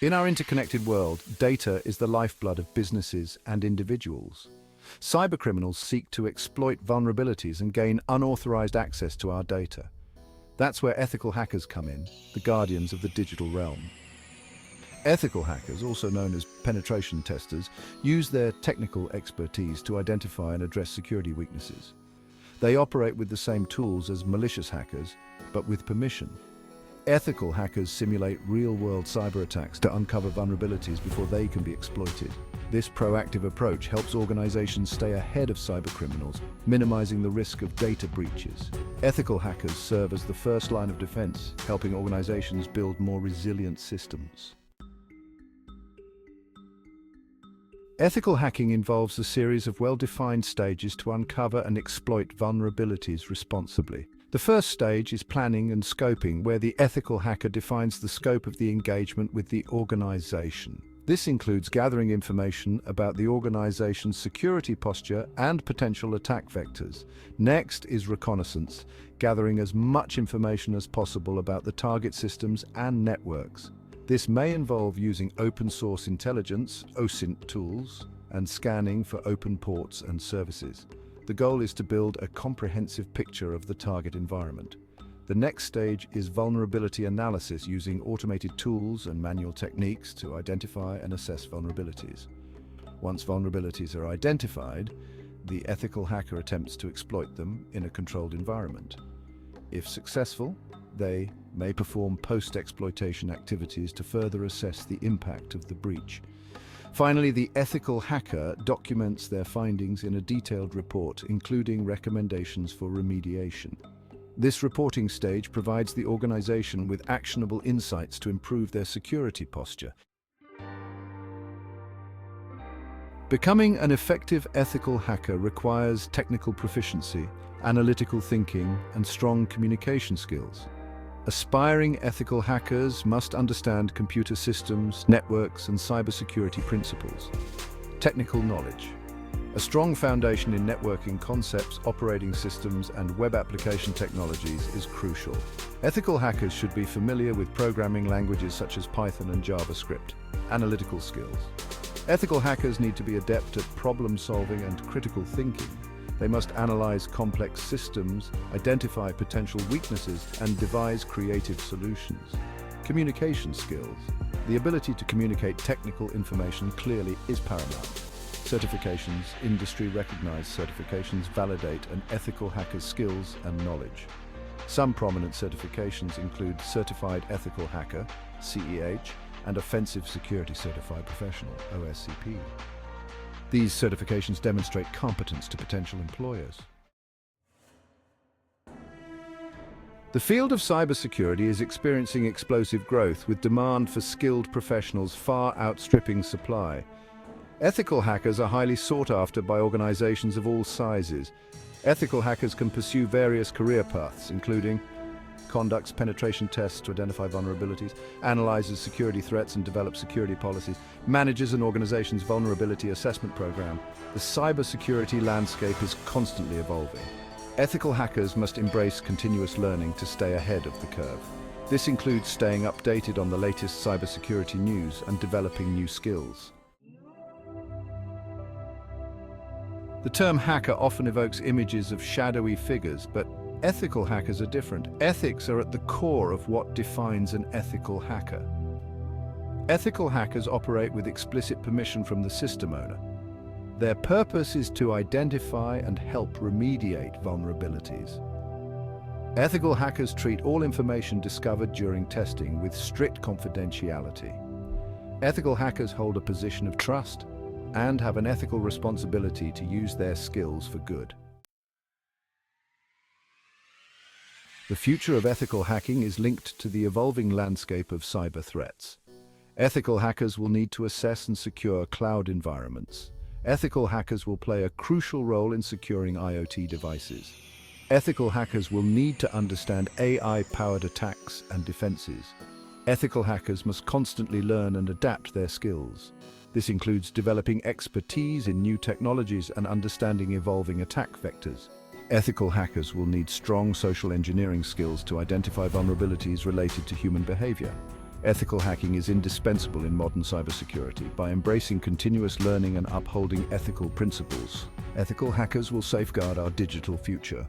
In our interconnected world, data is the lifeblood of businesses and individuals. Cybercriminals seek to exploit vulnerabilities and gain unauthorized access to our data. That's where ethical hackers come in, the guardians of the digital realm. Ethical hackers, also known as penetration testers, use their technical expertise to identify and address security weaknesses. They operate with the same tools as malicious hackers, but with permission. Ethical hackers simulate real-world cyber attacks to uncover vulnerabilities before they can be exploited. This proactive approach helps organizations stay ahead of cybercriminals, minimizing the risk of data breaches. Ethical hackers serve as the first line of defense, helping organizations build more resilient systems. Ethical hacking involves a series of well-defined stages to uncover and exploit vulnerabilities responsibly. The first stage is planning and scoping, where the ethical hacker defines the scope of the engagement with the organization. This includes gathering information about the organization's security posture and potential attack vectors. Next is reconnaissance, gathering as much information as possible about the target systems and networks. This may involve using open-source intelligence, OSINT tools, and scanning for open ports and services. The goal is to build a comprehensive picture of the target environment. The next stage is vulnerability analysis, using automated tools and manual techniques to identify and assess vulnerabilities. Once vulnerabilities are identified, the ethical hacker attempts to exploit them in a controlled environment. If successful, they may perform post-exploitation activities to further assess the impact of the breach. Finally, the ethical hacker documents their findings in a detailed report, including recommendations for remediation. This reporting stage provides the organization with actionable insights to improve their security posture. Becoming an effective ethical hacker requires technical proficiency, analytical thinking, and strong communication skills. Aspiring ethical hackers must understand computer systems, networks, and cybersecurity principles. Technical knowledge. A strong foundation in networking concepts, operating systems, and web application technologies is crucial. Ethical hackers should be familiar with programming languages such as Python and JavaScript. Analytical skills. Ethical hackers need to be adept at problem-solving and critical thinking. They must analyze complex systems, identify potential weaknesses, and devise creative solutions. Communication skills. The ability to communicate technical information clearly is paramount. Certifications, industry-recognized certifications validate an ethical hacker's skills and knowledge. Some prominent certifications include Certified Ethical Hacker, CEH, and Offensive Security Certified Professional, OSCP. These certifications demonstrate competence to potential employers. The field of cybersecurity is experiencing explosive growth, with demand for skilled professionals far outstripping supply. Ethical hackers are highly sought after by organizations of all sizes. Ethical hackers can pursue various career paths, including conducts penetration tests to identify vulnerabilities, analyzes security threats and develops security policies, manages an organization's vulnerability assessment program. The cybersecurity landscape is constantly evolving. Ethical hackers must embrace continuous learning to stay ahead of the curve. This includes staying updated on the latest cybersecurity news and developing new skills. The term hacker often evokes images of shadowy figures, but ethical hackers are different. Ethics are at the core of what defines an ethical hacker. Ethical hackers operate with explicit permission from the system owner. Their purpose is to identify and help remediate vulnerabilities. Ethical hackers treat all information discovered during testing with strict confidentiality. Ethical hackers hold a position of trust and have an ethical responsibility to use their skills for good. The future of ethical hacking is linked to the evolving landscape of cyber threats. Ethical hackers will need to assess and secure cloud environments. Ethical hackers will play a crucial role in securing IoT devices. Ethical hackers will need to understand AI-powered attacks and defenses. Ethical hackers must constantly learn and adapt their skills. This includes developing expertise in new technologies and understanding evolving attack vectors. Ethical hackers will need strong social engineering skills to identify vulnerabilities related to human behavior. Ethical hacking is indispensable in modern cybersecurity. By embracing continuous learning and upholding ethical principles, ethical hackers will safeguard our digital future.